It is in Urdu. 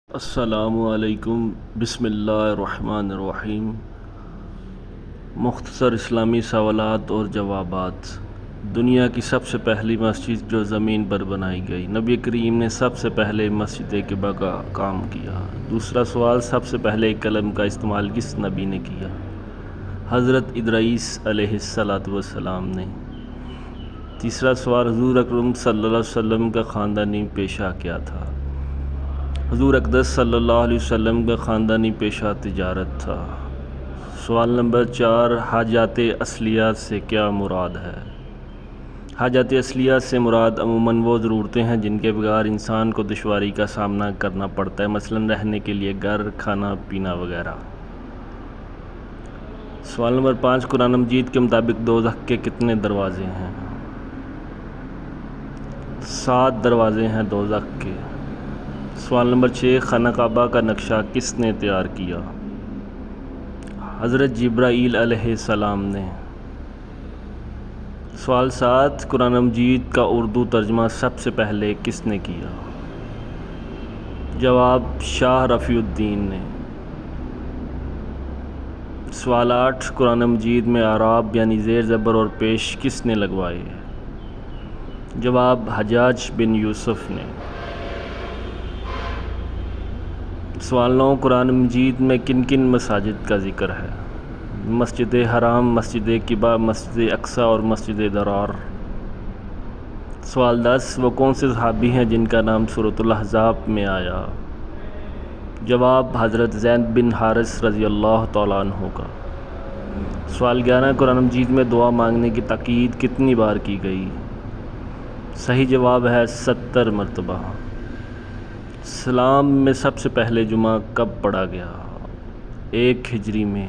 السلام علیکم، بسم اللہ الرحمن الرحیم۔ مختصر اسلامی سوالات اور جوابات۔ دنیا کی سب سے پہلی مسجد جو زمین پر بنائی گئی، نبی کریم نے سب سے پہلے مسجد قباء کا کام کیا۔ دوسرا سوال، سب سے پہلے قلم کا استعمال کس نبی نے کیا؟ حضرت ادریس علیہ السلام نے۔ تیسرا سوال، حضور اکرم صلی اللہ علیہ وسلم کا خاندانی پیشہ کیا تھا؟ حضور اقدس صلی اللہ علیہ وسلم کا خاندانی پیشہ تجارت تھا۔ سوال نمبر 4، حاجات اصلیہ سے کیا مراد ہے؟ حاجات اصلیہ سے مراد عموماً وہ ضرورتیں ہیں جن کے بغیر انسان کو دشواری کا سامنا کرنا پڑتا ہے، مثلاً رہنے کے لیے گھر، کھانا پینا وغیرہ۔ سوال نمبر 5، قرآن مجید کے مطابق دوزخ کے کتنے دروازے ہیں؟ 7 دروازے ہیں دوزخ کے۔ سوال نمبر 6، خانہ کعبہ کا نقشہ کس نے تیار کیا؟ حضرت جبرائیل علیہ السلام نے۔ سوال 7، قرآن مجید کا اردو ترجمہ سب سے پہلے کس نے کیا؟ جواب، شاہ رفیع الدین نے۔ سوال 8، قرآن مجید میں اعراب یعنی زیر زبر اور پیش کس نے لگوائے؟ جواب، حجاج بن یوسف نے۔ سوال 9، قرآن مجید میں کن کن مساجد کا ذکر ہے؟ مسجد حرام، مسجد قباء، مسجد اقصی اور مسجد ضرار۔ سوال 10، وہ کون سے صحابی ہیں جن کا نام سورۃ الاحزاب میں آیا؟ جواب، حضرت زید بن حارث رضی اللہ تعالیٰ عنہ کا۔ سوال 11، قرآن مجید میں دعا مانگنے کی تاکید کتنی بار کی گئی؟ صحیح جواب ہے 70 مرتبہ۔ اسلام میں سب سے پہلے جمعہ کب پڑھا گیا؟ 1 ہجری میں۔